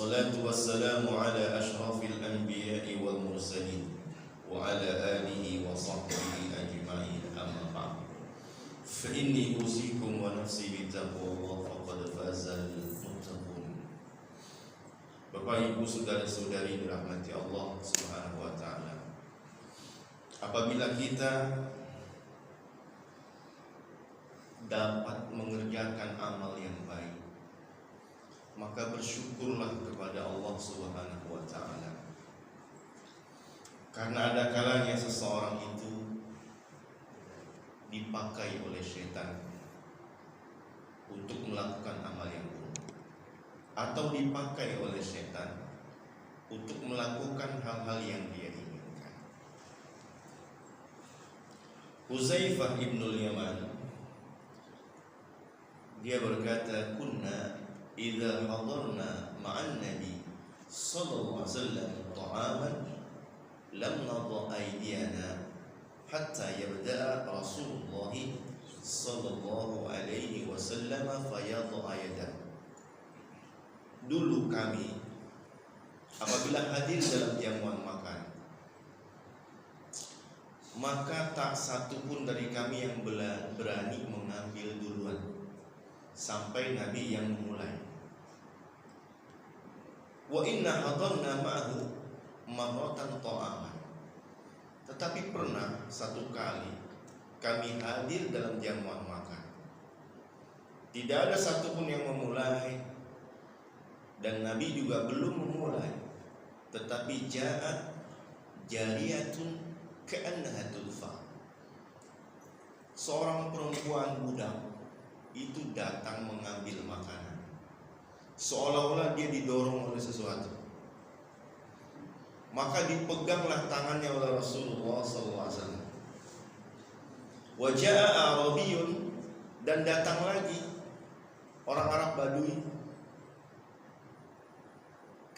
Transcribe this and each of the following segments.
والصلاة والسلام على أشرف الأنبياء والمرسلين وعلى آله وصحبه أجمعين أما بعد فإني أوصيكم ونفسي بتقوى الله فقد فاز المتقون. Bapak Ibu saudara-saudari dirahmati Allah Subhanahu wa taala. Apabila kita dapat mengerjakan amal yang baik, maka bersyukurlah kepada Allah Subhanahu wa taala. Karena ada kalanya seseorang itu dipakai oleh setan untuk melakukan amal yang buruk, atau dipakai oleh setan untuk melakukan hal-hal yang dia inginkan. Huzaifah ibnul Yaman dia berkata, kunna idza hadarna ma'an nabi sallallahu alaihi wasallam ta'aman lam nadha aydiyana hatta yabda'a Rasulullah sallallahu alaihi wasallam fayadha yadah. Dulu kami apabila hadir dalam jamuan makan, maka tak satu pun dari kami yang berani mengambil duluan sampai Nabi yang memulai. Wa inna hadarna ma'ahu marratan ta'aman. Tetapi pernah satu kali kami hadir dalam jamuan makan, tidak ada satupun yang memulai, dan Nabi juga belum memulai. Tetapi ja'at jariyatun ka'annaha tulfa. Seorang perempuan budak itu datang mengambil makanan, seolah-olah dia didorong oleh sesuatu. Maka dipeganglah tangannya oleh Rasulullah SAW. Wa ja'a Arabiyun, dan datang lagi orang Arab Badui,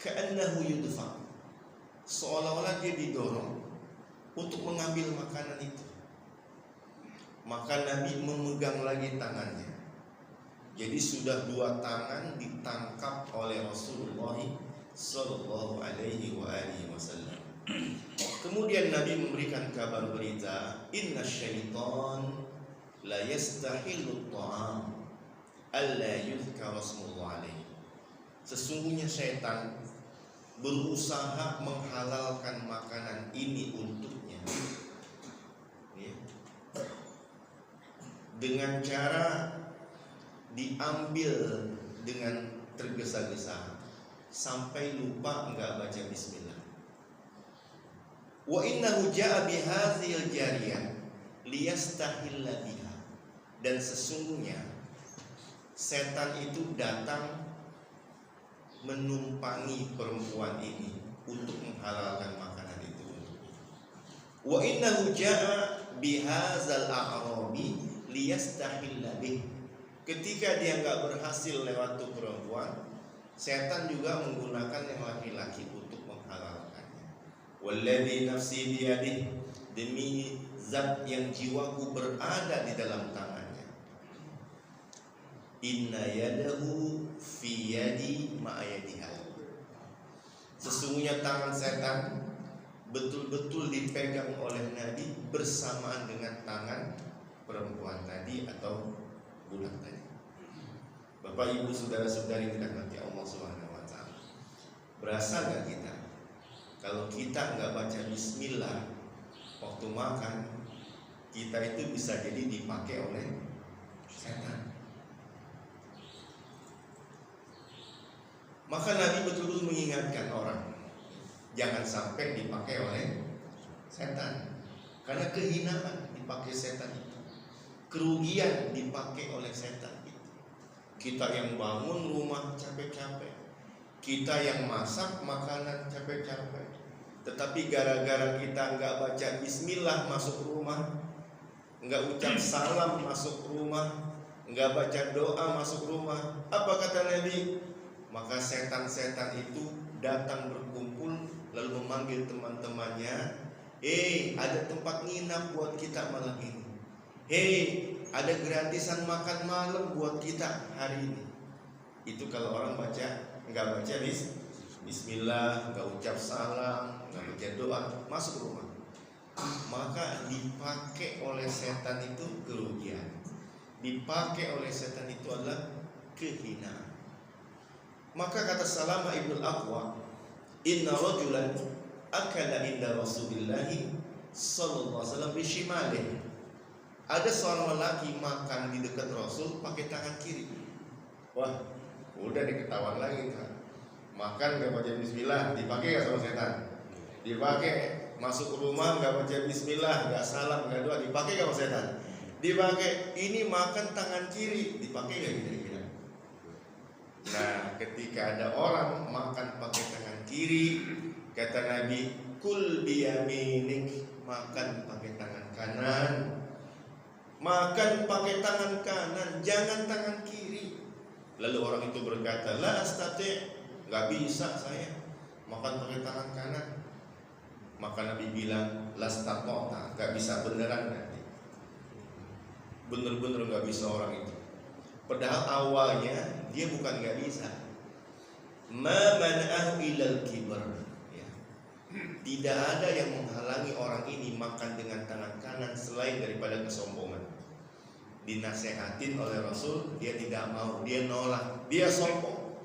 ka'annahu yudfa, seolah-olah dia didorong untuk mengambil makanan itu. Maka Nabi memegang lagi tangannya. Jadi sudah dua tangan ditangkap oleh Rasulullah sallallahu alaihi wasallam. Kemudian Nabi memberikan kabar berita, inna syaitan la yastahilu ta'am alla yuzkara rasmullah alaihi. Sesungguhnya syaitan berusaha menghalalkan makanan ini untuknya, dengan cara diambil dengan tergesa-gesa sampai lupa enggak baca bismillah. Wa innahu ja'a bihadzal jariyah liyastahilla biha, dan sesungguhnya setan itu datang menumpangi perempuan ini untuk menghalalkan makanan itu. Wa innahu ja'a bihadzal a'rabi liyastahilla bihi. Ketika dia enggak berhasil lewat tuh perempuan, setan juga menggunakan yang laki-laki untuk menghalalkannya. Walladzi nafsi biyadihi, demi zat yang jiwaku berada di dalam tangannya. Inna yadahu fi yadi ma'ayadiha. Sesungguhnya tangan setan betul-betul dipegang oleh Nabi bersamaan dengan tangan perempuan tadi atau budak tadi. Bapak Ibu saudara-saudari dirahmati Allah Subhanahu wa taala. Berasa enggak kita kalau kita enggak baca bismillah waktu makan, kita itu bisa jadi dipakai oleh setan. Maka Nabi betul-betul mengingatkan orang jangan sampai dipakai oleh setan. Karena kehinaan dipakai setan itu, kerugian dipakai oleh setan itu. Kita yang bangun rumah capek-capek, kita yang masak makanan capek-capek, tetapi gara-gara kita enggak baca bismillah masuk rumah, enggak ucap salam masuk rumah, enggak baca doa masuk rumah, apa kata Nabi? Maka setan-setan itu datang berkumpul lalu memanggil teman-temannya, ada tempat nginap buat kita malam ini. Ada gratisan makan malam buat kita hari ini. Itu kalau orang baca, enggak baca bismillah, nggak ucap salam, nggak baca doa, masuk rumah, maka dipakai oleh setan itu kerugian, dipakai oleh setan itu adalah kehinaan. Maka kata Salamah ibnul Aqwa, inna rajulan akala inda Rasulillahi sallallahu alaihi wasallam bishimalih. Ada seorang lelaki makan di dekat Rasul pakai tangan kiri. Wah, udah diketahuan lagi kan. Makan gak baca bismillah, dipakai gak sama setan? Dipakai. Masuk rumah gak baca bismillah, gak salam, gak doa, dipakai gak sama setan? Dipakai. Ini makan tangan kiri, dipakai gak kira-kira? Nah, ketika ada orang makan pakai tangan kiri, kata Nabi, kul biyaminik, makan pakai tangan kanan. Makan pakai tangan kanan, jangan tangan kiri. Lalu orang itu berkata, la astati', gak bisa saya makan pakai tangan kanan. Maka Nabi bilang, lastatota, gak bisa beneran nanti. Bener-bener gak bisa orang itu. Padahal awalnya dia bukan gak bisa. Ma man'ahu ilal kibar. Ya. Tidak ada yang menghalangi orang ini makan dengan tangan kanan selain daripada kesombongan. Dinasehatin oleh Rasul, dia tidak mau, dia nolak, dia sombong.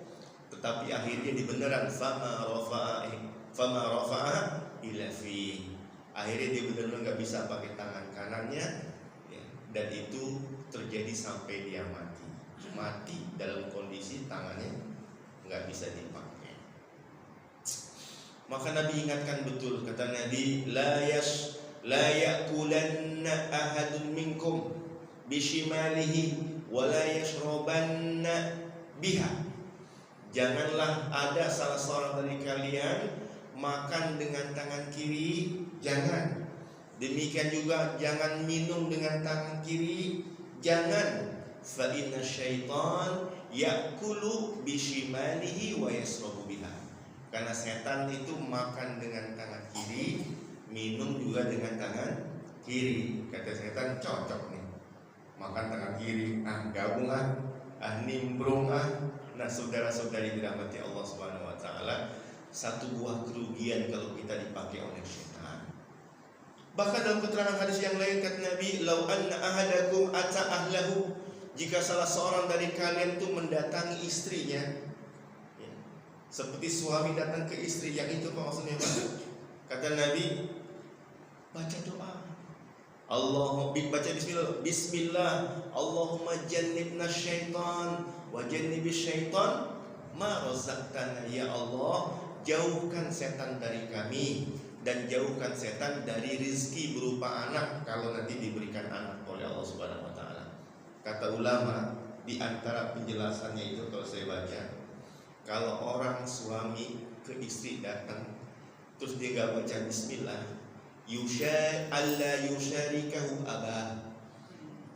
Tetapi akhirnya dibeneran, fama rafa'a ila fi. Akhirnya dia benar-benar nggak bisa pakai tangan kanannya, ya, dan itu terjadi sampai dia mati dalam kondisi tangannya nggak bisa dipakai. Maka Nabi ingatkan betul, kata Nabi, la yakulanna ahadun minkum bishimalihi wala yashrabanna biha. Janganlah ada salah seorang dari kalian makan dengan tangan kiri, jangan. Demikian juga jangan minum dengan tangan kiri, jangan. Fa inna syaitan yakulu bishimalihi wa yashrabu biha. Karena setan itu makan dengan tangan kiri, minum juga dengan tangan kiri. Kata setan, cocok nih, makan tangan kiri, gabung nimbrung. Nah, saudara-saudari dirahmati Allah Subhanahu wa taala, satu buah kerugian kalau kita dipakai oleh syaitan. Bahkan dalam keterangan hadis yang lain kata Nabi, lau anna ahadakum ata ahlahu, jika salah seorang dari kalian itu mendatangi istrinya, ya, seperti suami datang ke istri, yang itu apa maksudnya Pak? Kata Nabi, baca doa, baca bismillah, Allahumma jannibna syaitan wa jannibis syaitan ma razaqtana. Ya Allah, jauhkan setan dari kami dan jauhkan setan dari rizki berupa anak kalau nanti diberikan anak oleh Allah Subhanahu wa taala. Kata ulama, di antara penjelasannya itu kalau saya baca, kalau orang suami ke istri datang terus dia gak baca bismillah, alla yusyarikahu abah.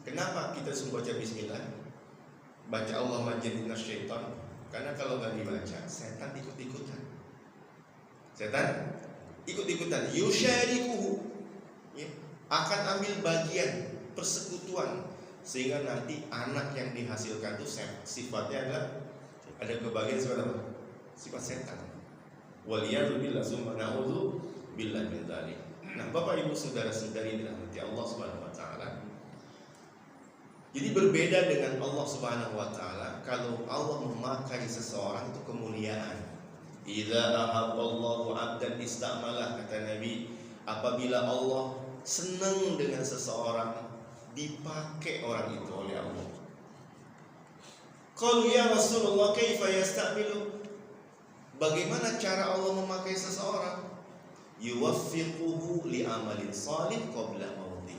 Kenapa kita suruh baca bismillah? Baca Allahumma jannibna syaitan. Karena kalau gak dibaca, setan ikut-ikutan. Setan ikut-ikutan, yusyarikuhu, ya, akan ambil bagian persekutuan, sehingga nanti anak yang dihasilkan itu sifatnya adalah ada kebagian sifat setan. Waliyadu billah summa na'udzu billahi min dzalik. Nah, Bapak Ibu saudara-saudari dirahmati Allah Subhanahu wa taala. Jadi berbeda dengan Allah Subhanahu wa taala, kalau Allah memakai seseorang itu kemuliaan. Idza ahabballahu 'abdan istamalah, kata Nabi, apabila Allah senang dengan seseorang, dipakai orang itu oleh Allah. Qalu ya Rasulullah kaifa yastamilu? Bagaimana cara Allah memakai seseorang? Yuwaffiquhu li amalin salih qabla mauti.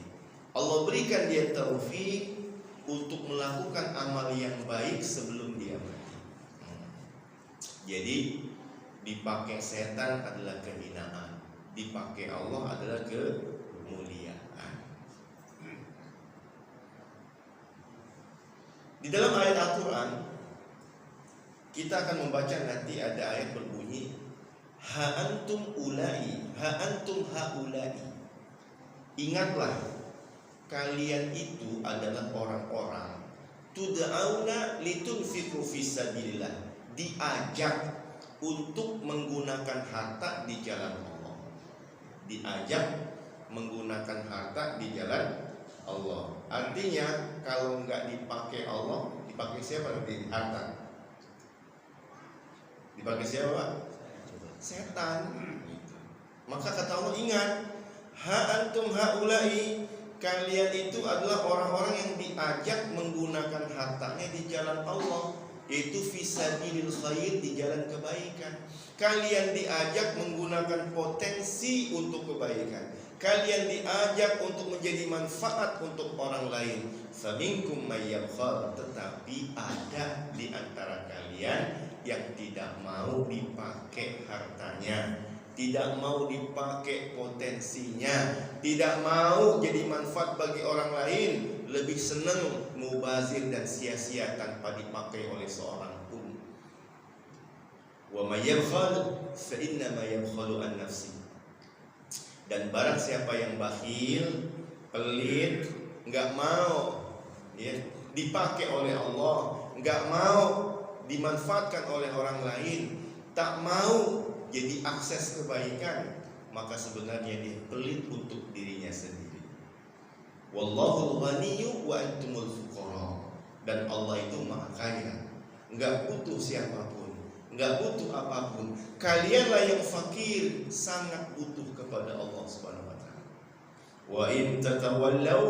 Allah berikan dia taufik untuk melakukan amal yang baik sebelum dia mati. Jadi dipakai setan adalah kehinaan, dipakai Allah adalah kemuliaan. Di dalam ayat Al-Quran kita akan membaca nanti ada ayat berbunyi, ha antum haulai. Ingatlah, kalian itu adalah orang-orang tud'auna litunfiqu fisabilillah, diajak untuk menggunakan harta di jalan Allah. Diajak menggunakan harta di jalan Allah. Artinya kalau nggak dipakai Allah, dipakai siapa nanti harta? Dipakai siapa? Setan. Maka kata Allah, ingat, ha antum haula'i, kalian itu adalah orang-orang yang diajak menggunakan hartanya di jalan Allah, yaitu fisabilil khair, di jalan kebaikan. Kalian diajak menggunakan potensi untuk kebaikan. Kalian diajak untuk menjadi manfaat untuk orang lain. Faminkum may yabkhal, tetapi ada di antara kalian yang tidak mau dipakai hartanya, tidak mau dipakai potensinya, tidak mau jadi manfaat bagi orang lain, lebih senang mubazir dan sia-sia tanpa dipakai oleh seorang pun. Wa may yabkhal fa inna ma yabkhalu an nafsi. Dan barang siapa yang bakhil, pelit, nggak mau ya dipakai oleh Allah, nggak mau dimanfaatkan oleh orang lain, tak mau jadi akses kebaikan, maka sebenarnya dia pelit untuk dirinya sendiri. Wallahul ghaniyyu wa antumul fuqara. Dan Allah itu maha kaya, nggak butuh siapapun, nggak butuh apapun. Kalianlah yang fakir, sangat butuh kepada Allah Subhanahu wa taala. Wa in tatawallaw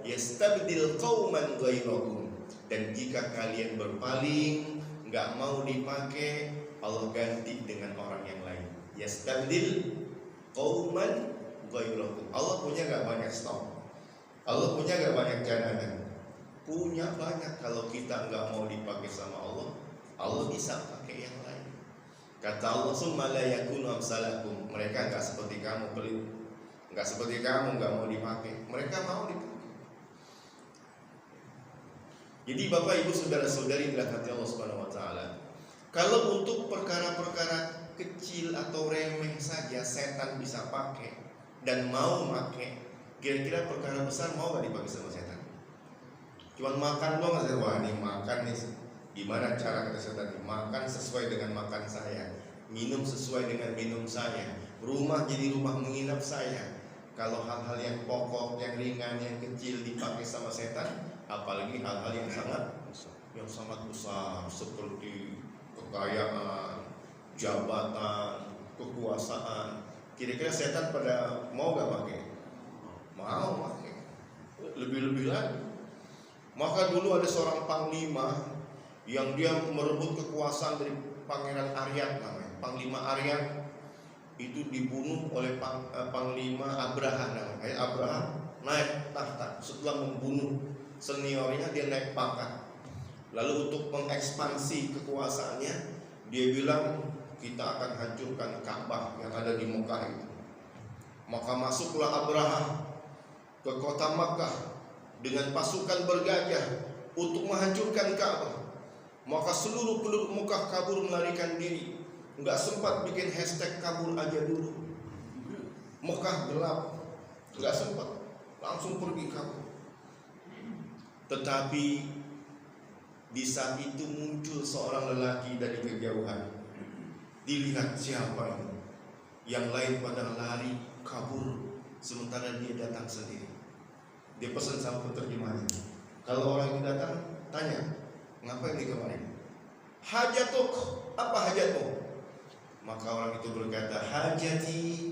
yastabdil qauman ghairakum. Dan jika kalian berpaling, nggak mau dipakai, Allah ganti dengan orang yang lain. Yastabdil qauman ghairakum. Allah punya nggak banyak stok, Allah punya nggak banyak cadangan, punya banyak. Kalau kita nggak mau dipakai sama Allah, Allah bisa pakai yang lain. Kata Allah, summa la yakunu amsalakum. Mereka nggak seperti kamu pelit, nggak seperti kamu nggak mau dipakai, mereka mau dipakai. Jadi Bapak Ibu saudara-saudari dirahmati Allah Subhanahu wa taala, kalau untuk perkara-perkara kecil atau remeh saja setan bisa pakai dan mau pakai, kira-kira perkara besar mau gak dipakai sama setan? Cuman makan doang nggak, wah ini makan nih, gimana cara kata setan? Makan sesuai dengan makan saya, minum sesuai dengan minum saya, rumah jadi rumah menginap saya. Kalau hal-hal yang pokok, yang ringan, yang kecil dipakai sama setan, apalagi hal-hal yang sangat besar seperti kekayaan, jabatan, kekuasaan. Kira-kira setan pada mau gak pakai? Mau pakai. Lebih-lebih lagi. Maka dulu ada seorang panglima yang dia merebut kekuasaan dari Pangeran Aryat namanya. Panglima Aryat itu dibunuh oleh Panglima Abraha namanya. Abraha naik tahta setelah membunuh seniornya, dia naik pangkat. Lalu untuk mengekspansi kekuasaannya, dia bilang kita akan hancurkan Ka'bah yang ada di Mekah itu. Maka masuklah Abraha ke kota Makkah dengan pasukan bergajah untuk menghancurkan Ka'bah. Maka seluruh penduduk Mekah kabur melarikan diri. Nggak sempat bikin hashtag kabur aja dulu. Mekah gelap, nggak sempat, langsung pergi kabur. Tetapi di saat itu muncul seorang lelaki dari kejauhan. Dilihat siapa ini? Yang lain pada lari kabur, sementara dia datang sendiri. Dia pesan sama penerjemahnya, kalau orang itu datang, tanya, ngapain ini kemarin? Hajatuk, apa hajatmu? Maka orang itu berkata, hajati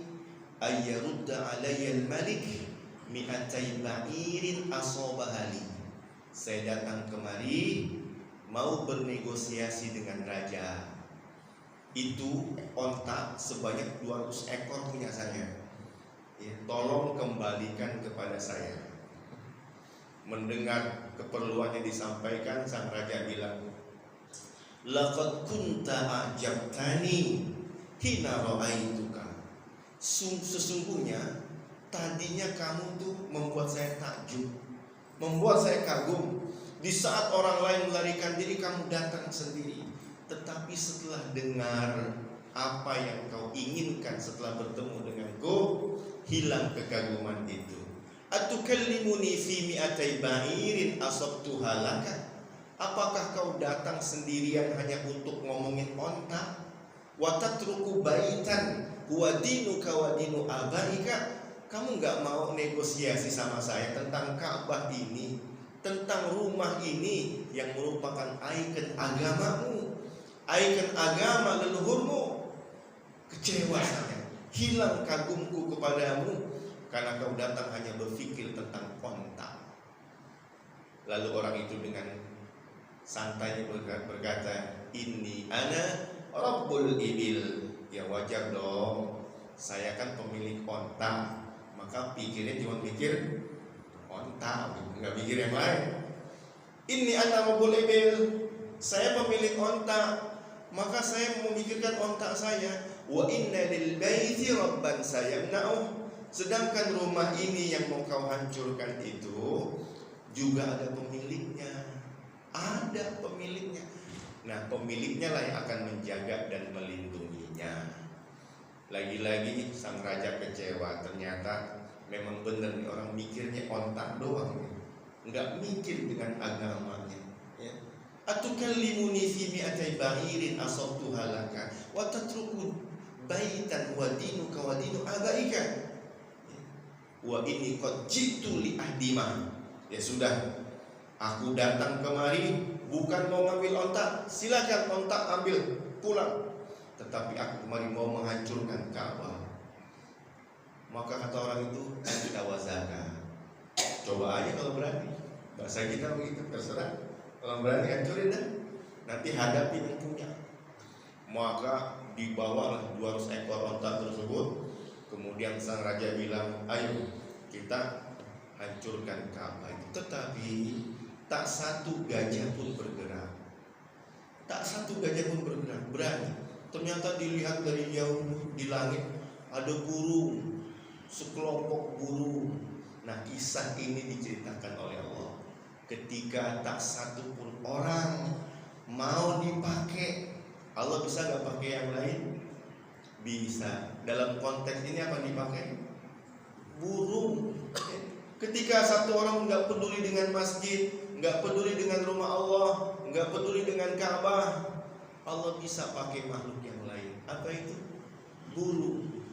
ayyarudda alayyal malik mi'atai ba'irin asobahali. Saya datang kemari mau bernegosiasi dengan raja. Itu onta sebanyak 200 ekor punya saya. Ya, tolong kembalikan kepada saya. Mendengar keperluannya disampaikan, sang raja bilang, laqad kunta a'jabtani hina ra'aituka. Sesungguhnya tadinya kamu tuh membuat saya takjub, membuat saya kagum. Di saat orang lain melarikan diri, kamu datang sendiri. Tetapi setelah dengar apa yang kau inginkan setelah bertemu denganku, hilang kekaguman itu. Atukallimuni fi mi'atai ba'irin asabtuha laka. Apakah kau datang sendirian hanya untuk ngomongin onta? Wa tatruku baitan huwa dinuka wa dinu abaika. Kamu nggak mau negosiasi sama saya tentang Ka'bah ini, tentang rumah ini yang merupakan ikon agamamu, ikon agama leluhurmu. Kecewa saya, hilang kagumku kepadamu karena kau datang hanya berpikir tentang onta. Lalu orang itu dengan santainya berkata, ini ana rabbul ibil. Ya wajar dong, saya kan pemilik onta. Maka pikirnya cuma pikir onta, nggak pikir yang lain. Ini ana rabbul ibil, saya pemilik onta, maka saya memikirkan onta saya. Wa inna lil baiti rabban sayamna'uh. Sedangkan rumah ini yang mau kau hancurkan itu juga ada pemiliknya. Ada pemiliknya. Nah, pemiliknya lah yang akan menjaga dan melindunginya. Lagi-lagi sang raja kecewa. Ternyata memang benar nih, orang mikirnya ontak doang, nggak mikir dengan agamanya. Ya. Atukallimuni fi mi'atai ba'irin asabtuha laka wa tatruku baitan wa dinuka wa dinu abaika. Wa ini qad jitu li ahdima. Ya sudah, aku datang kemari bukan mau ngambil ontak, silakan ontak ambil pulang. Tetapi aku kemari mau menghancurkan Ka'bah. Maka kata orang itu, anta wazaka. Coba aja kalau berani. Bahasa kita begitu, terserah. Kalau berani hancurin dah. Nanti hadapi yang punya. Maka dibawalah 200 ekor onta tersebut. Kemudian sang raja bilang, ayo kita hancurkan Ka'bah itu. Tetapi tak satu gajah pun bergerak. Tak satu gajah pun bergerak. Berani. Ternyata dilihat dari jauh di langit ada burung, sekelompok burung. Nah, kisah ini diceritakan oleh Allah. Ketika tak satu pun orang mau dipakai, Allah bisa nggak pakai yang lain? Bisa. Dalam konteks ini apa dipakai? Burung. Ketika satu orang nggak peduli dengan masjid, nggak peduli dengan rumah Allah, nggak peduli dengan Ka'bah, Allah bisa pakai makhluk yang lain. Apa itu? Burung.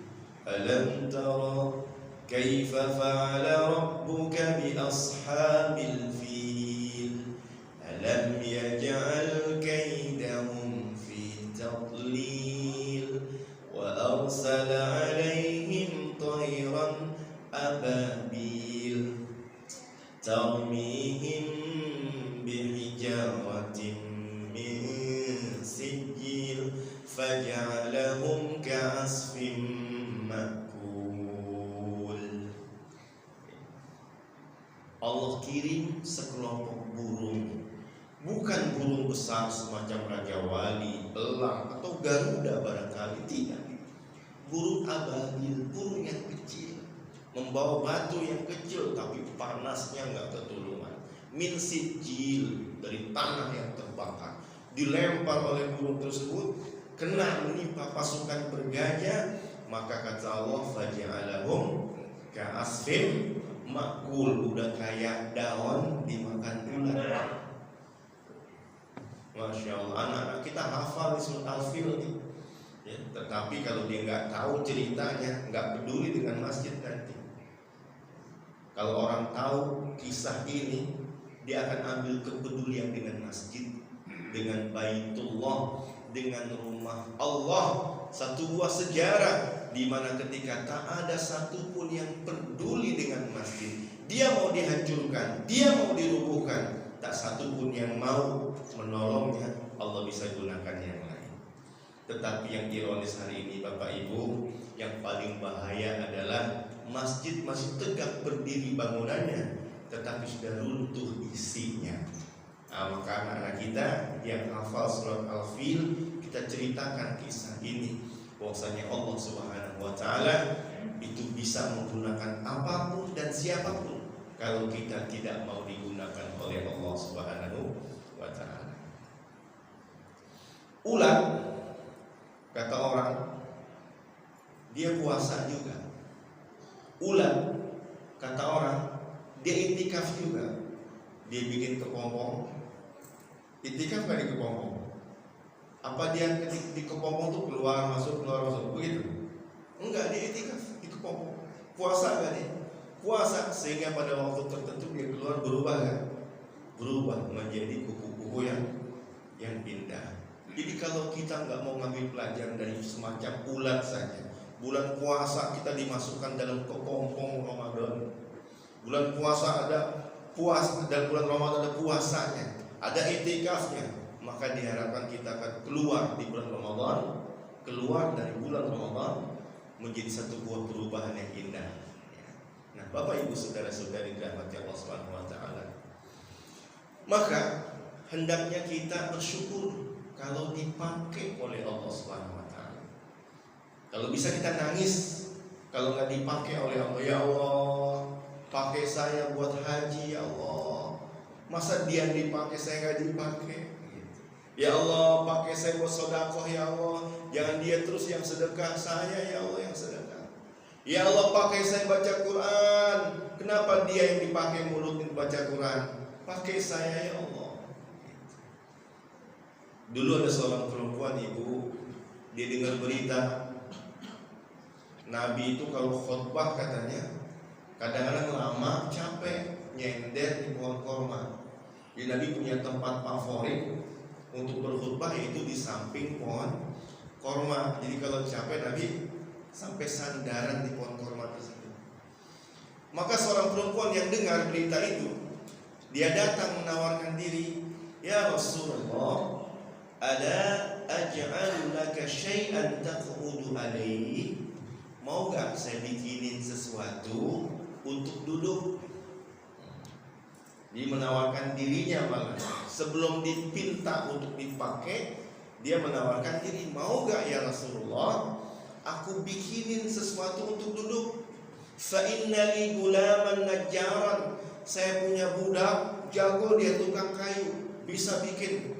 Alam tara kaifa fa'ala rabbuka bi ashabil fil alam yaj'al kaidahum fi tadlil wa arsala 'alaihim tayran ababil tarmihim bihijaratin min sijil faj'alahum ka'asfin ma'kul. Allah kirim sekelompok burung, bukan burung besar semacam Raja Wali, elang atau Garuda barangkali, tidak. Burung ababil, burung yang kecil, membawa batu yang kecil tapi panasnya nggak ketulungan. Min sijil, dari tanah yang terbakar, dilempar oleh burung tersebut, kena menimpa pasukan bergajah. Maka kata Allah, faja'alahum ka'asfin makul, udah kayak daun dimakan ular. Masya Allah, anak-anak kita hafal surat Al-Fil nih. Ya, tetapi kalau dia nggak tahu ceritanya, nggak peduli dengan masjid nanti. Kalau orang tahu kisah ini, dia akan ambil kepedulian dengan masjid, dengan Baitullah, dengan rumah Allah. Satu buah sejarah di mana ketika tak ada satupun yang peduli dengan masjid, dia mau dihancurkan, dia mau dirubuhkan, tak satupun yang mau menolongnya. Allah bisa gunakan yang lain. Tetapi yang ironis hari ini Bapak Ibu, yang paling bahaya adalah masjid masih tegak berdiri bangunannya, tetapi sudah runtuh isinya. Nah, maka anak-anak kita yang hafal surat Al-Fil, kita ceritakan kisah ini, bahwasanya Allah Subhanahu wa Ta'ala itu bisa menggunakan apapun dan siapapun kalau kita tidak mau digunakan oleh Allah Subhanahu wa Ta'ala. Ular, kata orang, dia puasa juga. Ular, kata orang, dia itikaf juga. Dia bikin kepompong. Itikaf gak di kepompong? Apa dia di kepompong tuh keluar masuk begitu? Enggak, dia itikaf di kepompong. Puasa kan dia? Puasa sehingga pada waktu tertentu dia keluar berubah kan? Berubah menjadi kuku-kuku yang indah. Jadi kalau kita nggak mau ngambil pelajaran dari semacam ulat saja, bulan puasa kita dimasukkan dalam kepompong Ramadan. Bulan puasa ada puasa, dan bulan Ramadan ada puasanya, ada itikafnya. Maka diharapkan kita akan keluar di bulan Ramadan, keluar dari bulan Ramadan menjadi satu buah perubahan yang indah. Nah, Bapak Ibu saudara-saudari dirahmati Allah Subhanahu wa taala. Maka hendaknya kita bersyukur kalau dipakai oleh Allah Subhanahu wa taala. Kalau bisa kita nangis kalau nggak dipakai oleh Allah. Ya Allah, pakai saya buat haji ya Allah. Masa dia dipakai saya nggak dipakai? Ya Allah, pakai saya buat sedekah ya Allah. Jangan dia terus yang sedekah, saya ya Allah yang sedekah. Ya Allah, pakai saya baca Quran. Kenapa dia yang dipakai mulutnya baca Quran? Pakai saya ya Allah. Dulu ada seorang perempuan ibu, dia dengar berita Nabi itu kalau khutbah katanya kadang-kadang lama, capek, nyender di pohon korma. Jadi Nabi punya tempat favorit untuk berkhutbah yaitu di samping pohon korma. Jadi kalau capek Nabi sampai sandaran di pohon korma tersebut. Maka seorang perempuan yang dengar berita itu, dia datang menawarkan diri, ya Rasulullah, ada aj'alu laka syai'an taq'udu alaihi. Mau gak saya bikinin sesuatu untuk duduk? Dia menawarkan dirinya malah. Sebelum dipinta untuk dipakai, dia menawarkan diri, mau gak ya Rasulullah, aku bikinin sesuatu untuk duduk. Fa inna li gulaman najjaran. Saya punya budak jago, dia tukang kayu, bisa bikin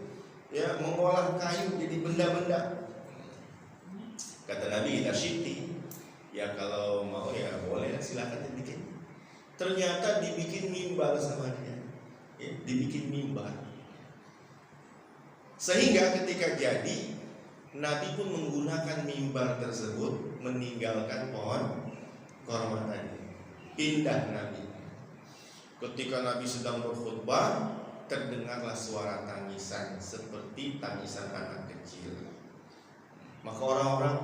ya mengolah kayu jadi benda-benda. Kata Nabi, "Idza syi'ti." Ya kalau mau ya boleh, silakan dibikin. Ternyata dibikin mimbar sama dia. Ya, dibikin mimbar. Sehingga ketika jadi, Nabi pun menggunakan mimbar tersebut meninggalkan pohon korma tadi. Pindah Nabi. Ketika Nabi sedang berkhutbah, terdengarlah suara tangisan seperti tangisan anak kecil. Maka orang-orang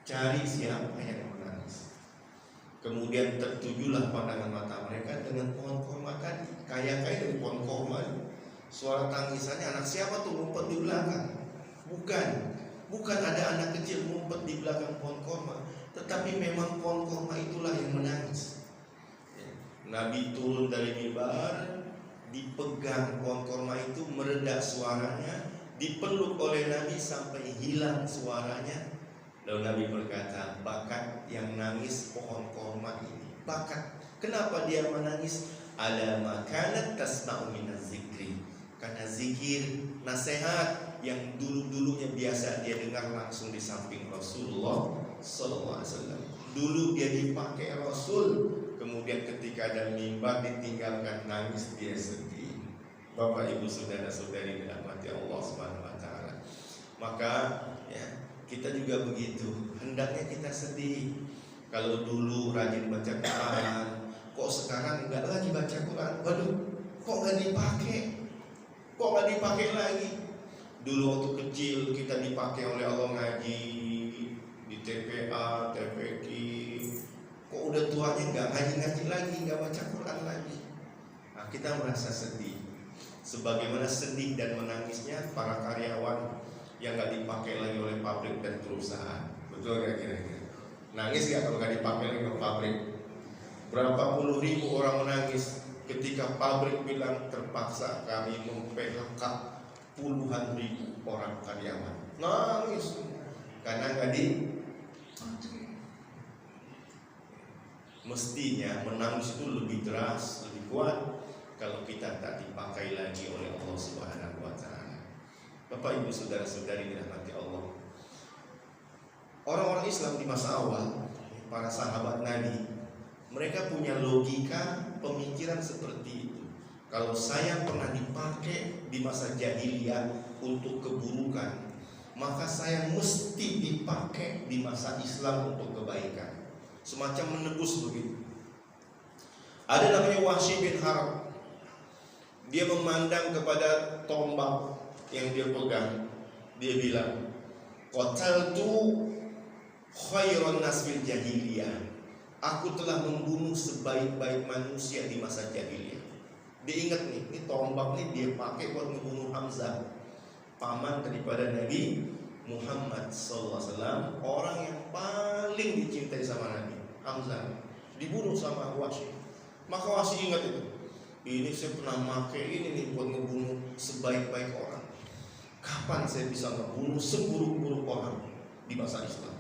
cari siapa yang menangis. Kemudian tertujulah pandangan mata mereka dengan pohon korma tadi. Kayak dari pohon korma. Suara tangisannya, anak siapa tuh ngumpet di belakang? Bukan ada anak kecil ngumpet di belakang pohon korma, tetapi memang pohon korma itulah yang menangis. Nabi turun dari mimbar, dipegang pohon korma itu, mereda suaranya, dipeluk oleh Nabi sampai hilang suaranya. Lalu Nabi berkata, bakat yang nangis pohon korma ini. Bakat. Kenapa dia menangis? Ala makanat tasma'u minaz zikri. Karena zikir, nasihat yang dulu-dulunya biasa dia dengar langsung di samping Rasulullah SAW. Dulu dia dipakai Rasul, kemudian ketika ada mimbar ditinggalkan, nangis, dia sedih. Bapak Ibu saudara-saudari dirahmati Allah Subhanahu wa taala. Maka ya, kita juga begitu. Hendaknya kita sedih. Kalau dulu rajin baca Quran, kok sekarang enggak lagi baca Quran? Waduh, kok enggak dipakai? Kok enggak dipakai lagi? Dulu waktu kecil kita dipakai oleh Allah ngaji di TPA, TPQ. Kok udah tuanya enggak ngaji-ngaji lagi, enggak baca Quran lagi? Nah, kita merasa sedih. Sebagaimana sedih dan menangisnya para karyawan yang nggak dipakai lagi oleh pabrik dan perusahaan. Betul gak kira-kira? Nangis gak kalau nggak dipakai lagi oleh pabrik? Berapa puluh ribu orang menangis ketika pabrik bilang terpaksa kami mem-PHK puluhan ribu orang karyawan. Nangis karena nggak dipakai. Mestinya menangis itu lebih deras, lebih kuat kalau kita tak dipakai lagi oleh Allah Subhanahu wa taala. Bapak Ibu saudara-saudari dirahmati Allah. Orang-orang Islam di masa awal, para sahabat Nabi, mereka punya logika pemikiran seperti itu. Kalau saya pernah dipakai di masa jahiliyah untuk keburukan, maka saya mesti dipakai di masa Islam untuk kebaikan. Semacam menebus begitu. Ada namanya Wahsy bin Harb. Dia memandang kepada tombak yang dia pegang. Dia bilang, qataltu khairan nas fil jahiliyah. Aku telah membunuh sebaik-baik manusia di masa jahiliyah. Dia ingat nih, ini tombak nih dia pakai buat membunuh Hamzah, paman daripada Nabi Muhammad SAW, orang yang paling dicintai sama Nabi. Hamzah dibunuh sama Wahsy. Maka Wahsy ingat itu. Ini saya pernah pakai ini nih buat ngebunuh sebaik-baik orang. Kapan saya bisa ngebunuh seburuk-buruk orang di masa Islam?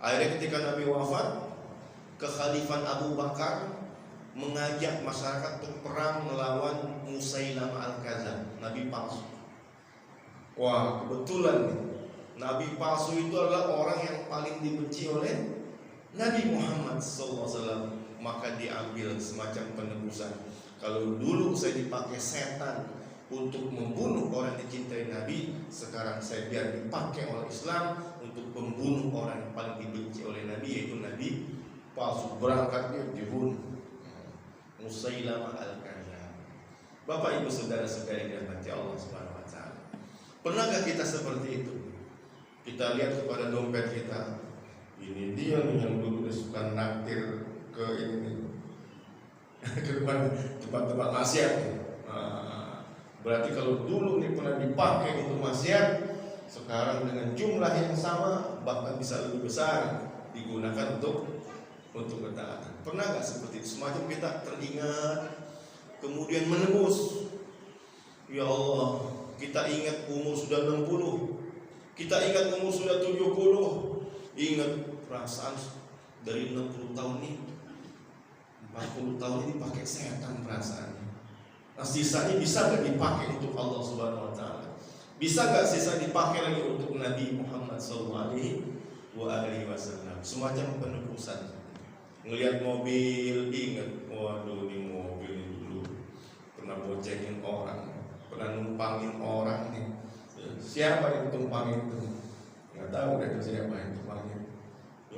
Akhirnya ketika Nabi wafat, Kekhalifan Abu Bakar mengajak masyarakat untuk perang melawan Musailamah Al-Kadzdzab, Nabi palsu. Wah, kebetulan nih, Nabi palsu itu adalah orang yang paling dibenci oleh Nabi Muhammad SAW. Maka diambil semacam penebusan. Kalau dulu saya dipakai setan untuk membunuh orang yang dicintai Nabi, sekarang saya biar dipakai oleh Islam untuk membunuh orang yang paling dibenci oleh Nabi, yaitu Nabi palsu. Berangkat dia dibunuh, Musailamah Al-Kadzdzab. Bapak Ibu saudara-saudari yang dirahmati Allah Subhanahu wa taala. Pernahkah kita seperti itu? Kita lihat kepada dompet kita. Ini dia nih yang dulu suka naktir ke ini ke tempat-tempat maksiat. Berarti kalau dulu nih pernah dipakai untuk maksiat, sekarang dengan jumlah yang sama bahkan bisa lebih besar digunakan untuk ketaatan. Pernah nggak seperti itu? Semacam kita teringat, kemudian menebus. Ya Allah, kita ingat umur sudah 60, kita ingat umur sudah 70, ingat perasaan dari 60 tahun ini, 40 tahun ini pakai setan perasaan. Nah, sisanya bisa gak dipakai untuk Allah Subhanahu wa taala? Bisa gak sisa dipakai lagi untuk Nabi Muhammad SAW? Semacam penebusan. Ngelihat mobil, ingat, waduh ini mobil ini dulu pernah boncengin orang, pernah numpangin orang nih. Siapa yang tumpangin itu? Nggak tahu deh itu siapa yang tumpangin.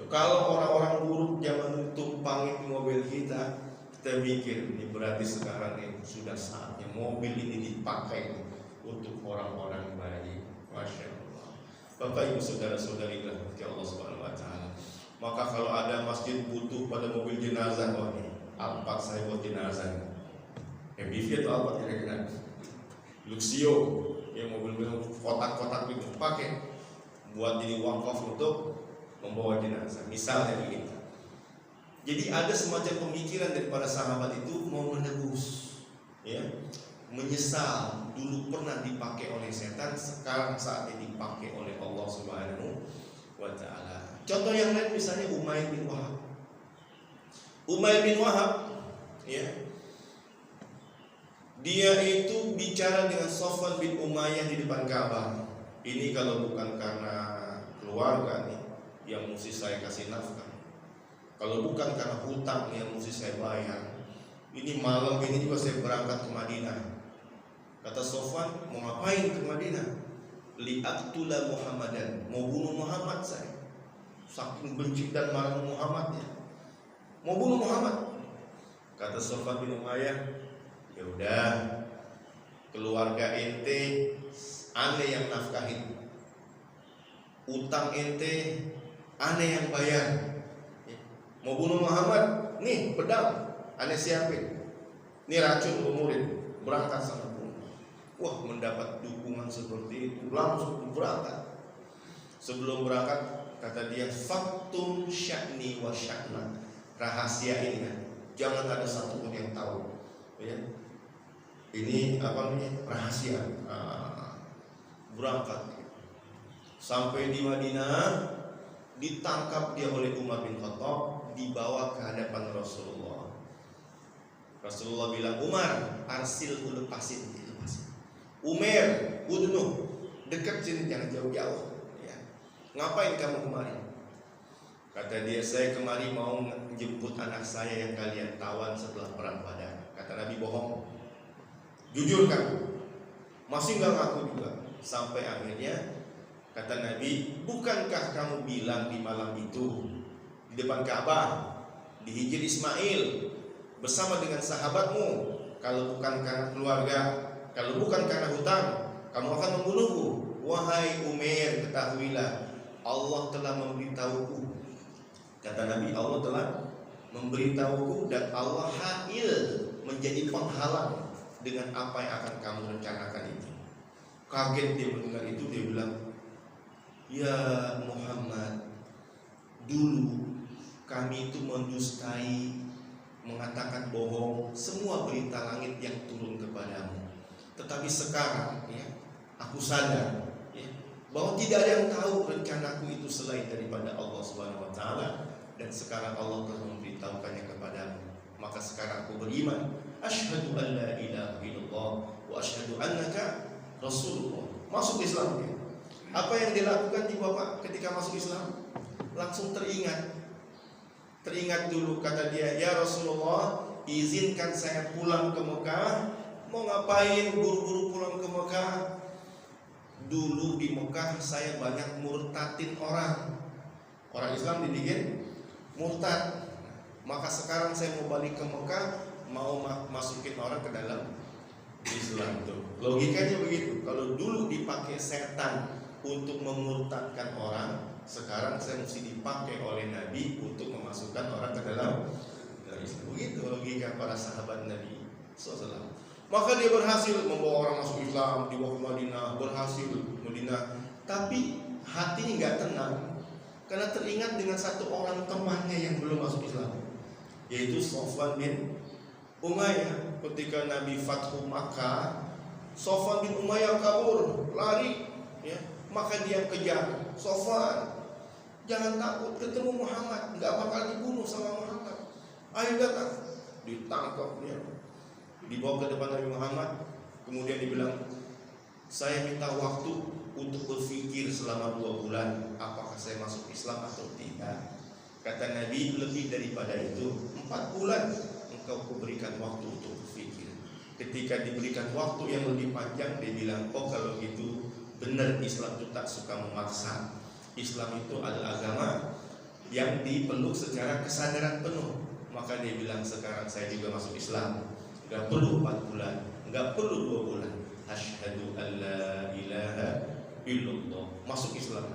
Kalau orang-orang buruk zaman tumpangin mobil kita mikir ini berarti sekarang ini sudah saatnya mobil ini dipakai untuk orang-orang baik. Masya Allah. Bapak Ibu saudara-saudari dirahmati Allah Subhanahu wa taala. Maka kalau ada masjid butuh pada mobil jenazah, oh nih, Alphard saya buat jenazah. MPV atau Alphard kira-kira? Luxio, ya mobil-mobil kotak-kotak itu pakai buat jadi wakaf untuk membawa jenazah, misalnya begitu. Jadi ada semacam pemikiran dari para sahabat itu mau menebus, ya, menyesal dulu pernah dipakai oleh setan, sekarang saatnya dipakai oleh Allah Subhanahu wa taala. Contoh yang lain misalnya Umayr bin Wahab. Umayr bin Wahab, ya, dia itu bicara dengan Sofwan bin Umayyah di depan Ka'bah. Ini kalau bukan karena keluarga nih yang mesti saya kasih nafkah, kalau bukan karena hutang yang mesti saya bayar, ini malam ini juga saya berangkat ke Madinah. Kata Sofwan, mau ngapain ke Madinah? Li'aqtula Muhammadan, mau bunuh Muhammad saya. Saking benci dan marah Muhammadnya, mau bunuh Muhammad. Kata Sofwan bin Umayyah, ya udah, keluarga ente aneh yang nafkahin, utang ente aneh yang bayar. Mau bunuh Muhammad, nih pedang aneh siapin, nih racun umurin, berangkat sama bunuh. Wah, mendapat dukungan seperti itu langsung berangkat. Sebelum berangkat kata dia, faktum sya'ni wa sya'na, rahasia ini kan jangan ada satupun yang tahu, ya. Ini apa namanya, rahasia. Berangkat sampai di Madinah, ditangkap dia oleh Umar bin Khattab, dibawa ke hadapan Rasulullah. Rasulullah bilang, Umar, arsil, lepasin. Umar, udnu, dekat sini, jangan jauh-jauh. Ya. Ngapain kamu kemari? Kata dia, saya kemari mau menjemput anak saya yang kalian tawan setelah perang Badar. Kata Nabi, bohong. Jujur kamu, masih nggak ngaku juga. Sampai akhirnya Kata Nabi, bukankah kamu bilang di malam itu di depan Ka'bah, di Hijr Ismail bersama dengan sahabatmu, kalau bukan karena keluarga, kalau bukan karena hutang, kamu akan membunuhku. Wahai Umair, ketahuilah Allah telah memberitahuku. Kata Nabi, Allah telah memberitahuku dan Allah hail menjadi penghalang dengan apa yang akan kamu rencanakan itu. Kaget dia mendengar itu, dia bilang, ya Muhammad, dulu kami itu mendustai, mengatakan bohong semua berita langit yang turun kepadamu. Tetapi sekarang ya, aku sadar ya, bahwa tidak ada yang tahu rencanaku itu selain daripada Allah Subhanahu wa taala, dan sekarang Allah telah memberitahukannya kepadamu. Maka sekarang aku beriman, asyhadu an la ilaha illallah wa asyhadu annaka rasulullah. Masuk Islam ya. Apa yang dilakukan di Bapak ketika masuk Islam? Langsung teringat dulu, kata dia, ya Rasulullah, izinkan saya pulang ke Mekah. Mau ngapain buru-buru pulang ke Mekah? Dulu di Mekah saya banyak murtadin orang Islam dibikin murtad. Maka sekarang saya mau balik ke Mekah, mau masukin orang ke dalam Islam tuh. Logikanya begitu. Kalau dulu dipakai setan untuk memurtadkan orang, sekarang saya mesti dipakai oleh Nabi untuk memasukkan orang ke dalam Islam. Begitu logika para sahabat Nabi SAW. Maka dia berhasil membawa orang masuk Islam, dibawa ke Madinah, berhasil Madinah. Tapi hatinya nggak tenang karena teringat dengan satu orang temannya yang belum masuk Islam, yaitu Sofwan bin Umayyah. Ketika Nabi Fathu Makkah, Sofwan bin Umayyah kabur, lari ya. Maka dia kejar, Sofwan, jangan takut, ketemu Muhammad, nggak bakal dibunuh sama Muhammad. Ayo datang, ditangkap dia, dibawa ke depan Nabi Muhammad. Kemudian dibilang, saya minta waktu untuk berpikir selama 2 bulan, apakah saya masuk Islam atau tidak. Kata Nabi, lebih daripada itu, 4 bulan engkau kuberikan waktu untuk berpikir. Ketika diberikan waktu yang lebih panjang, dia bilang, oh kalau gitu benar, Islam itu tak suka memaksa. Islam itu adalah agama yang dipeluk secara kesadaran penuh. Maka dia bilang, sekarang saya juga masuk Islam. Gak perlu 4 bulan, gak perlu 2 bulan. Asyhadu an la ilaha illallah. Masuk Islam.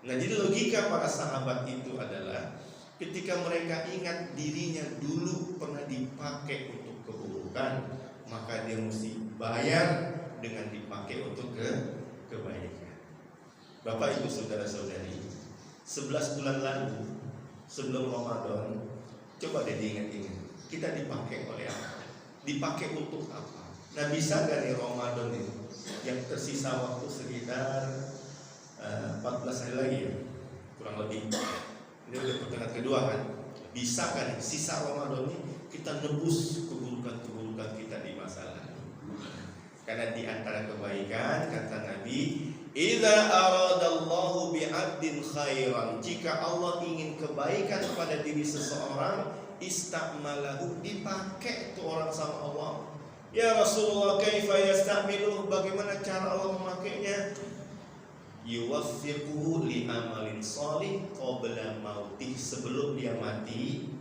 Nah, jadi logika para sahabat itu adalah ketika mereka ingat dirinya dulu pernah dipakai untuk keburukan, maka dia mesti bayar dengan dipakai untuk kebaikan. Bapak Ibu saudara-saudari, 11 bulan lalu sebelum Ramadan, coba deh diingat-ingat, kita dipakai oleh apa? Dipakai untuk apa? Nah, bisa dari Ramadan ini yang tersisa waktu sekitar 14 hari lagi ya, kurang lebih. Ini udah pertengahan kedua kan? Bisa kan sisa Ramadan ini kita nebus keburukan-keburukan kita di masa lalu. Karena di antara kebaikan, kata Nabi, idza aradallahu bi'abdin khairan, jika Allah ingin kebaikan pada diri seseorang, istakmalahu, dipakai itu orang sama Allah. Ya Rasulullah, kaifa yastamiluh, bagaimana cara Allah memakainya? Yuwaffiquhu li amalin shalih qabla mautih, sebelum dia mati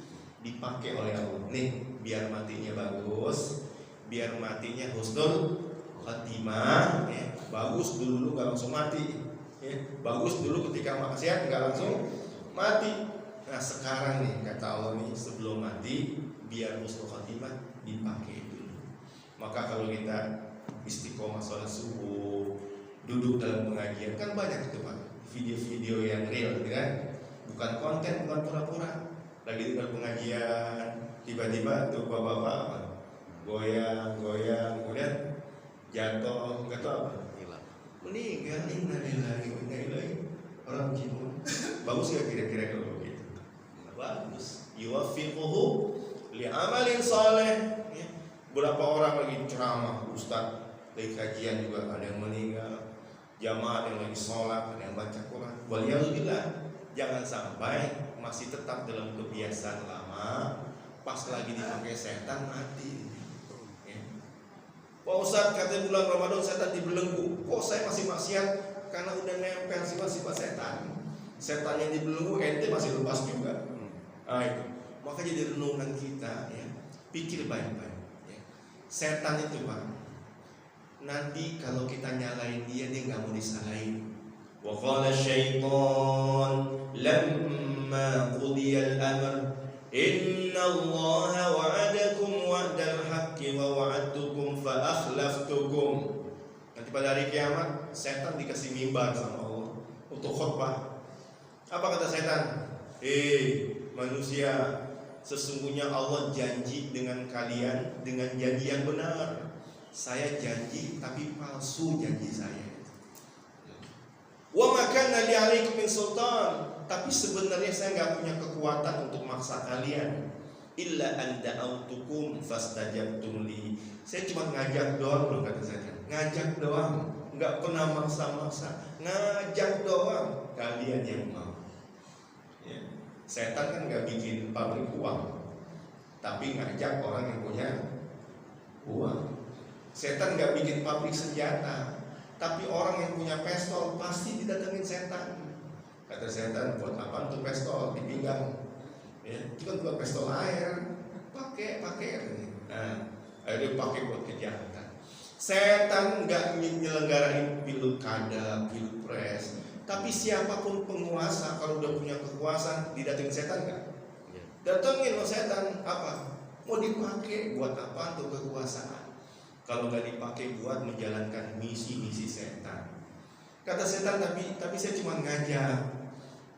dipakai oleh Allah. Nih, biar matinya bagus, biar matinya husnul khatimah ya. Bagus dulu nggak langsung mati ya. Bagus dulu ketika maksiat nggak langsung mati. Nah sekarang nih kata Allah nih, sebelum mati biar husnul khatimah dipakai dulu. Maka kalau kita istiqomah sholat subuh, duduk dalam pengajian, kan banyak itu Pak video-video yang real kan, bukan konten, bukan pura-pura. Lagi dalam pengajian tiba-tiba tuh bapak-bapak goyang, kemudian jatuh, nggak tahu apa, meninggal, innalillahi wa inna ilaihi raji'un. Bagus ya kira-kira kalau begitu? Bagus. Yuwaffiquhu li amalin saleh. Ya. Berapa orang lagi ceramah, ustaz, lagi kajian juga ada yang meninggal, jamaah yang lagi sholat, ada yang baca Quran. Waliyahulillah, jangan sampai masih tetap dalam kebiasaan lama, pas lagi dipakai setan mati. Pak Ustadz, katanya bulan Ramadan setan dibelenggu, kok saya masih maksiat? karena udah nempel sifat-sifat setan. Setan yang dibelenggu ente masih lepas juga. Nah itu. Maka jadi renungan kita ya. Pikir baik-baik ya. Setan itu Pak, nanti kalau kita nyalain dia nggak mau disalahin. Wa qala syaitan lamma qudiyal amr inna allaha wa'adakum wa'dal haqqi wa wa'adtukum fa akhlaftukum. Nanti pada hari kiamat setan dikasih mimbar sama Allah untuk khutbah. Apa kata setan? Manusia, sesungguhnya Allah janji dengan kalian dengan janji yang benar. Saya janji tapi palsu janji saya. Wa ma kana li 'alaikum min sultan, tapi sebenarnya saya nggak punya kekuatan untuk maksa kalian. Illa an da'autukum fastajabtum li. Saya cuma ngajak doang loh kata saya. Ngajak doang, nggak pernah maksa-maksa. Ngajak doang, kalian yang mau. Ya. Setan kan nggak bikin pabrik uang, tapi ngajak orang yang punya uang. Setan nggak bikin pabrik senjata, tapi orang yang punya pistol pasti didatengin setan. Kata setan, buat apa untuk pistol di pinggang? Ya, itu kan buat pistol air, pakai. Nah, akhirnya pakai buat kejahatan. Setan nggak menyelenggarain pilkada, pilpres, tapi siapapun penguasa kalau udah punya kekuasaan didatengin setan nggak? Datengin loh setan, apa? Mau dipakai buat apa untuk kekuasaan? Kalau nggak dipakai buat menjalankan misi-misi setan. Kata setan, tapi saya cuma ngajak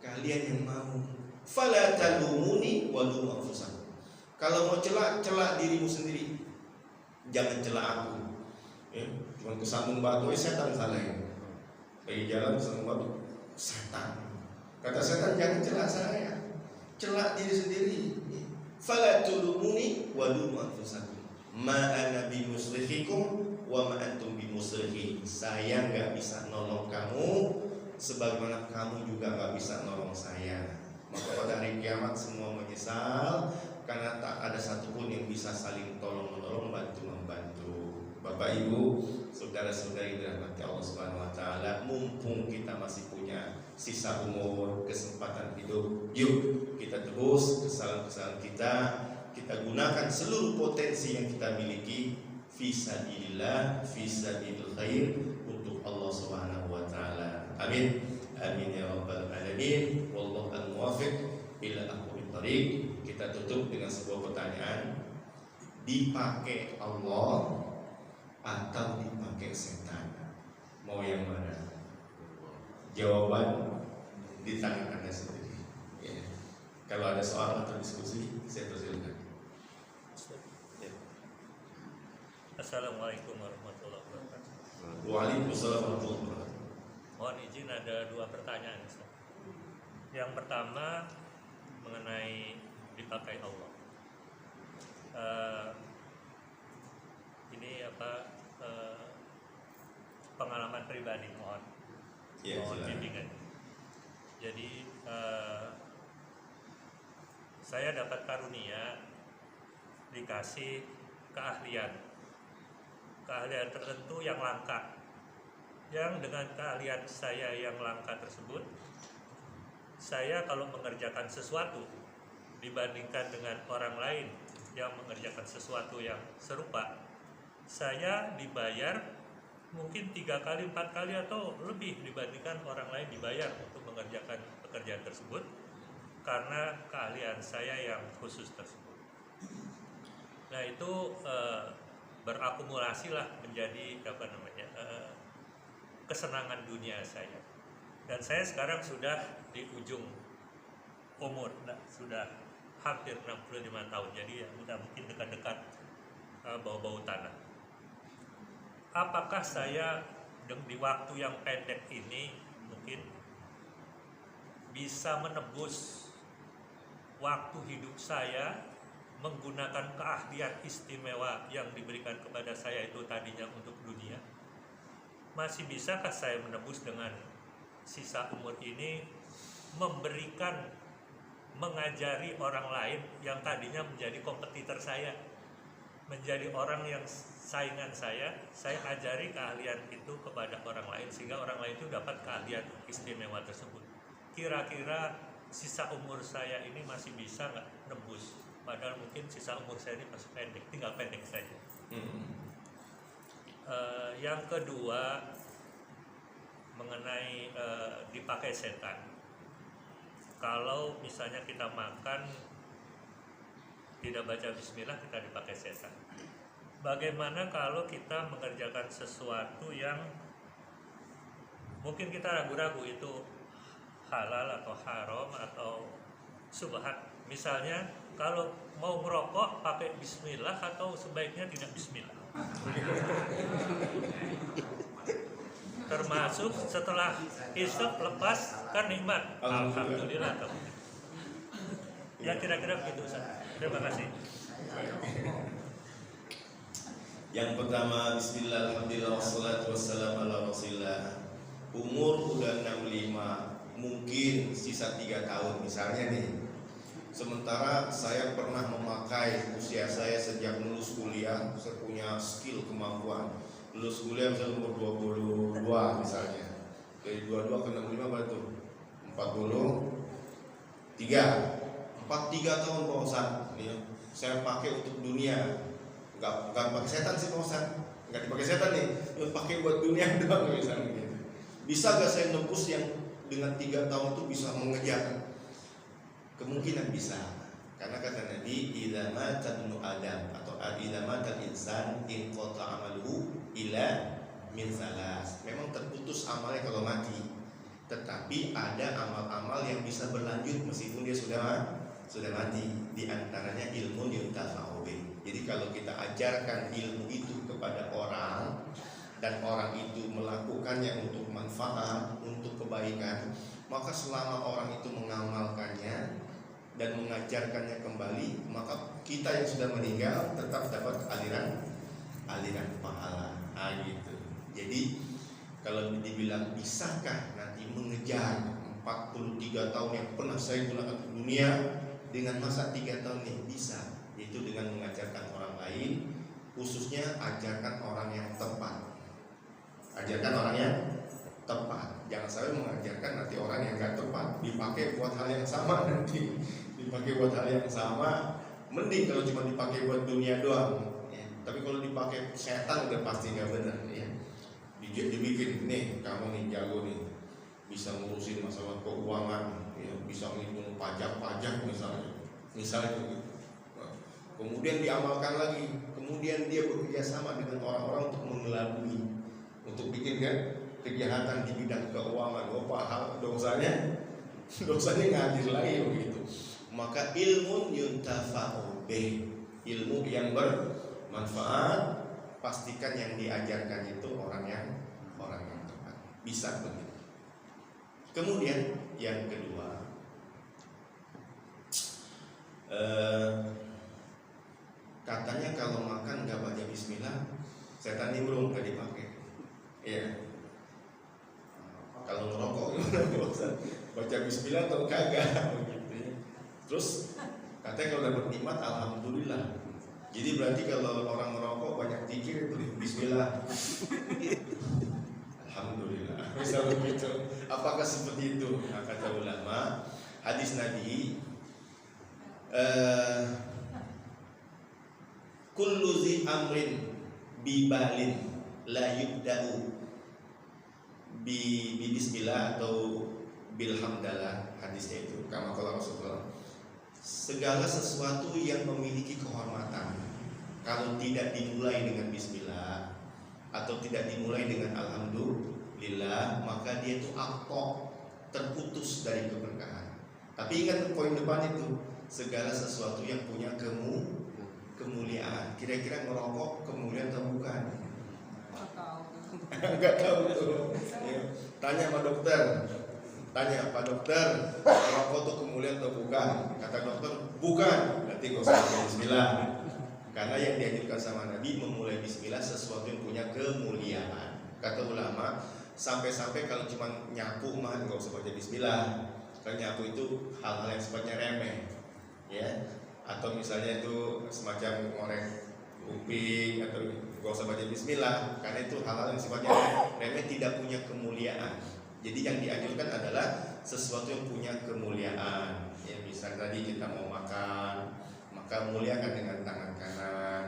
kalian yang mau. Fala talumuni wa lumu anfusakum. Kalau mau celak dirimu sendiri. Jangan celak aku. Ya, cuma kesambung batu, setan salah ya. Lagi jalan kesambung batu, setan. Kata setan, jangan celak saya. Celak diri sendiri. Fala talumuni wa lumu anfusakum. Ma ana bimusrihikum wa ma antum bimusrihi. Saya nggak bisa nolong kamu sebagaimana kamu juga nggak bisa nolong saya. Maka pada hari kiamat semua menyesal karena tak ada satupun yang bisa saling tolong-menolong, bantu-membantu. Bapak Ibu, saudara-saudari dirahmati Allah Subhanahu wa taala, mumpung kita masih punya sisa umur, kesempatan hidup, yuk kita tebus kesalahan-kesalahan kita gunakan seluruh potensi yang kita miliki fisabilillah, fisabilil khair untuk Allah Subhanahu wa taala. Amin. Amin ya rabbal alamin. Wallahu al-muwaffiq ila aqwamit thariq. Kita tutup dengan sebuah pertanyaan. Dipakai Allah atau dipakai setan? Mau yang mana? Jawaban di tangan Anda sendiri. Ya. Kalau ada soal atau diskusi, saya persilakan. Assalamualaikum warahmatullahi wabarakatuh. Waalaikumsalam warahmatullahi wabarakatuh. Mohon izin ada 2 pertanyaan, Ustaz. Yang pertama mengenai dipakai Allah. Ini pengalaman pribadi, mohon bimbingan. Jadi saya dapat karunia dikasih keahlian tertentu yang langka, yang dengan keahlian saya yang langka tersebut, saya kalau mengerjakan sesuatu dibandingkan dengan orang lain yang mengerjakan sesuatu yang serupa, saya dibayar mungkin 3 kali, 4 kali atau lebih dibandingkan orang lain dibayar untuk mengerjakan pekerjaan tersebut karena keahlian saya yang khusus tersebut. Nah itu berakumulasilah menjadi kesenangan dunia saya. Dan saya sekarang sudah di ujung umur, sudah hampir 65 tahun, jadi ya udah mungkin dekat-dekat bau-bau tanah. Apakah saya di waktu yang pendek ini mungkin bisa menebus waktu hidup saya menggunakan keahlian istimewa yang diberikan kepada saya itu tadinya untuk dunia? Masih bisakah saya menebus dengan sisa umur ini mengajari orang lain yang tadinya menjadi kompetitor saya? menjadi orang yang saingan saya ajari keahlian itu kepada orang lain sehingga orang lain itu dapat keahlian istimewa tersebut. Kira-kira sisa umur saya ini masih bisa nggak nembus? Padahal mungkin sisa umur saya ini masih pendek, tinggal pendek saja. Yang kedua mengenai dipakai setan. Kalau misalnya kita makan tidak baca bismillah, kita dipakai setan. Bagaimana kalau kita mengerjakan sesuatu yang mungkin kita ragu-ragu itu halal atau haram atau subhat. Misalnya kalau mau merokok pakai bismillah atau sebaiknya tidak bismillah. Termasuk setelah isap lepas kan nikmat. Alhamdulillah. Ya kira-kira begitu Ustaz. Terima kasih. Yang pertama, bismillah, alhamdulillah, wassalatu wassalamu ala rasulillah. Umur udah 65, mungkin sisa 3 tahun misalnya nih. Sementara saya pernah memakai usia saya sejak lulus kuliah, saya punya skill, kemampuan. Lulus kuliah misalnya umur 22 misalnya. Dari 22 ke 65 berapa tuh? 43. 43 tahun Pak Ustaz, ya. Saya pakai untuk dunia. Enggak pakai setan sih Pak Ustaz. Enggak dipakai setan nih, pakai buat dunia doang misalnya gitu. Bisa gak saya nembus yang dengan 3 tahun itu bisa mengejar? Kemungkinan bisa. Karena kata Nabi, idza mata ibnu Adam atau idza mata al-insan in qata amaluhu ila min salas. Memang terputus amalnya kalau mati. Tetapi ada amal-amal yang bisa berlanjut meskipun dia sudah mati. Di antaranya ilmu yuntafa'u bih. Jadi kalau kita ajarkan ilmu itu kepada orang dan orang itu melakukannya untuk manfaat, untuk kebaikan, maka selama orang itu mengamalkannya dan mengajarkannya kembali, maka kita yang sudah meninggal tetap dapat aliran pahala. Gitu. Jadi kalau dibilang bisakah nanti mengejar 43 tahun yang pernah saya gunakan di dunia dengan masa 3 tahun ini? Bisa. Itu dengan mengajarkan orang lain, khususnya ajarkan orang yang tepat. Ajarkan orang yang tepat. Jangan sampai mengajarkan nanti orang yang gak tepat, dipakai buat hal yang sama nanti. Dipakai buat hal yang sama, mending kalau cuma dipakai buat dunia doang. Ya. Tapi kalau dipakai setan udah pasti gak benar. Ya. Dibikin nih, kamu nih jago nih, bisa ngurusin masalah keuangan, ya, bisa ngitung pajak misalnya begitu. Kemudian diamalkan lagi, kemudian dia bekerja sama dengan orang-orang untuk mengelabui, untuk bikin kan kejahatan di bidang keuangan. Hal dosanya ngadir lagi begitu. Maka ilmu yuntafa'u bih, ilmu yang bermanfaat, pastikan yang diajarkan itu orang yang tepat. Bisa begitu. Kemudian yang kedua, katanya kalau makan nggak baca bismillah, setan nimbrung, nggak dipakai. Iya. Kalau ngerokok gimana? Baca bismillah atau kagak? Begitu ya. Terus katanya kalau dapat nikmat, alhamdulillah. Jadi berarti kalau orang ngerokok banyak zikir, bismillah, alhamdulillah. Misal begitu. Apakah seperti itu? Nah, kata ulama, hadis Nabi, kullu zi amrin bibalin la yubda'u bi bismillah atau bilhamdalah, hadisnya itu kama qala Rasulullah. Segala sesuatu yang memiliki kehormatan kalau tidak dimulai dengan bismillah atau tidak dimulai dengan alhamdulillah, maka dia itu aktok, terputus dari keberkahan. Tapi ingat poin depan itu, segala sesuatu yang punya kemuliaan. Kira-kira ngerokok kemuliaan atau bukan? Enggak tahu tuh. Ya. Tanya sama dokter. Tanya, Pak dokter, ngerokok tuh kemuliaan atau bukan? Kata dokter, bukan. Berarti gak usah bismillah. Karena yang dianjurkan sama Nabi memulai bismillah sesuatu yang punya kemuliaan. Kata ulama, sampai-sampai kalau cuma nyapu mah nggak usah baca bismillah. Karena nyapu itu hal-hal yang sifatnya remeh, ya. Atau misalnya itu semacam ngorek kuping atau gak usah baca bismillah, karena itu hal-hal yang sifatnya remeh tidak punya kemuliaan. Jadi yang dianjurkan adalah sesuatu yang punya kemuliaan. Ya, misalnya tadi kita mau makan, maka muliakan dengan tangan kanan,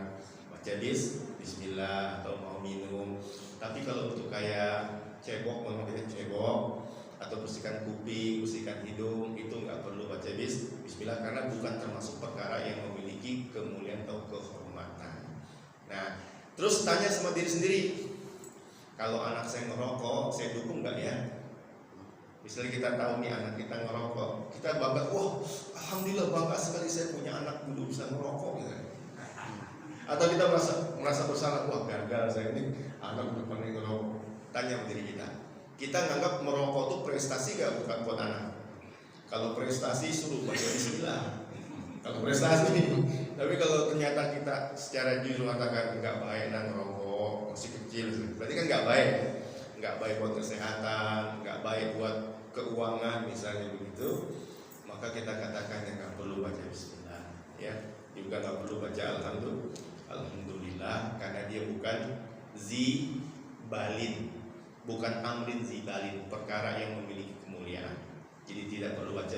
baca bismillah, atau mau minum. Tapi kalau untuk kayak cebok, mau kita cebok atau bersihkan kuping, bersihkan hidung, itu nggak perlu baca bismillah karena bukan termasuk perkara yang memiliki kemuliaan atau kehormatan. Nah, terus tanya sama diri sendiri, kalau anak saya ngerokok, saya dukung nggak ya? Misalnya kita tahu nih anak kita ngerokok, kita bangga, wah alhamdulillah bangga sekali saya punya anak dulu bisa ngerokok gitu. Atau kita merasa bersalah, wah gagal saya ini anak udah pernah ngerokok. Tanya sama diri kita nganggap merokok itu prestasi gak bukan buat anak? Kalau prestasi suruh baca bismillah, kalau prestasi. Tapi kalau ternyata kita secara jujur mengatakan nggak baik nah ngerokok masih kecil, berarti kan nggak baik buat kesehatan, nggak baik buat keuangan misalnya begitu, maka kita katakan yang nggak perlu baca bismillah, ya juga nggak perlu baca alhamdulillah karena dia bukan zibalin, bukan amrin zibalin, perkara yang memiliki kemuliaan. Jadi tidak perlu baca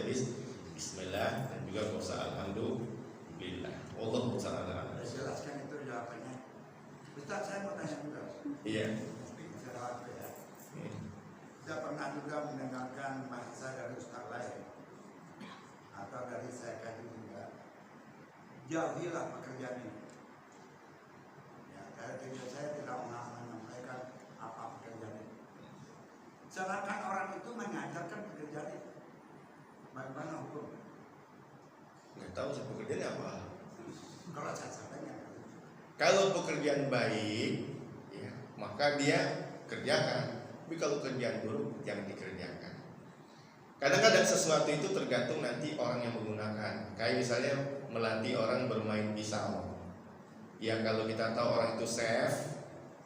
bismillah dan juga nggak usah alhamdulillah. Allah Ta'ala. Jelaskan itu jawabannya. Ustaz, saya mau tanya juga. Iya. Saya pernah juga mendengarkan bahasa dari ustaz lain atau dari saya kaji juga. Jauhilah pekerjaan ini. Ya, saya tidak menyampaikan apa pekerjaan ini. Sedangkan orang itu mengajarkan pekerjaan itu. Bagaimana hukum? Nggak tahu saya pekerjaannya apa. Kalau saya sampaikan. Kalau pekerjaan baik, ya, maka dia kerjakan. Tapi kalau kerjaan buruk jangan dikerjakan. Kadang-kadang sesuatu itu tergantung nanti orang yang menggunakan. Kayak misalnya melatih orang bermain pisau. Ya kalau kita tahu orang itu chef,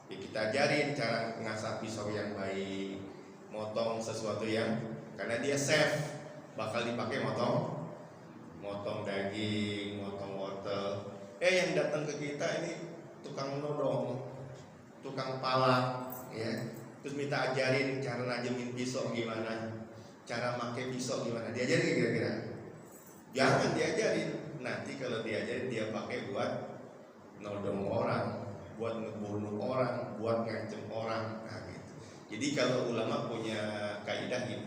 ya kita ajarin cara mengasah pisau yang baik, motong sesuatu yang karena dia chef bakal dipakai motong daging, motong wortel. Yang datang ke kita ini tukang nodong, tukang palak, ya. Terus minta ajarin cara najemin pisau gimana, cara pakai pisau gimana, diajarin kira-kira? Jangan diajarin. Nanti kalau diajarin dia pakai buat nodong orang, buat ngebunuh orang, buat ngancem orang. Nah, gitu. Jadi kalau ulama punya kaidah ini,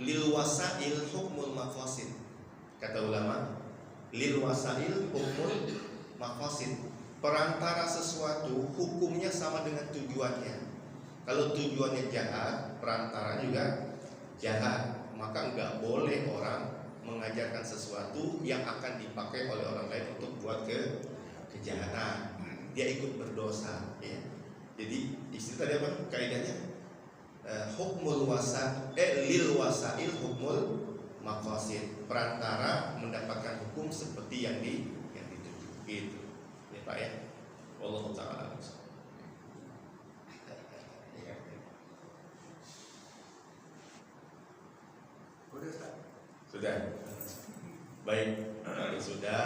lil wasail hukmul maqasid. Kata ulama, lil wasail hukmul maqasid. Perantara sesuatu hukumnya sama dengan tujuannya. Kalau tujuannya jahat, perantara juga jahat. Maka nggak boleh orang mengajarkan sesuatu yang akan dipakai oleh orang lain untuk buat kejahatan. Dia ikut berdosa, ya. Jadi istilah tadi apa? Kaidahnya hukmul lil wasail hukmul maqasid. Perantara mendapatkan hukum seperti yang dituju. Gitu. Ya Pak ya. Allah Ta'ala. Sudah. Baik, kalau sudah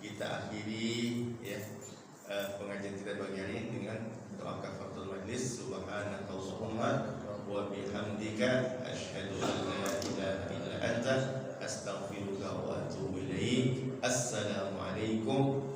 kita akhiri ya pengajian kita pagi hari ini dengan doa kafaratul majlis. Subhanakallahumma wa bihamdika asyhadu an la ilaha illa anta astaghfiruka wa atubu ilaik. Assalamualaikum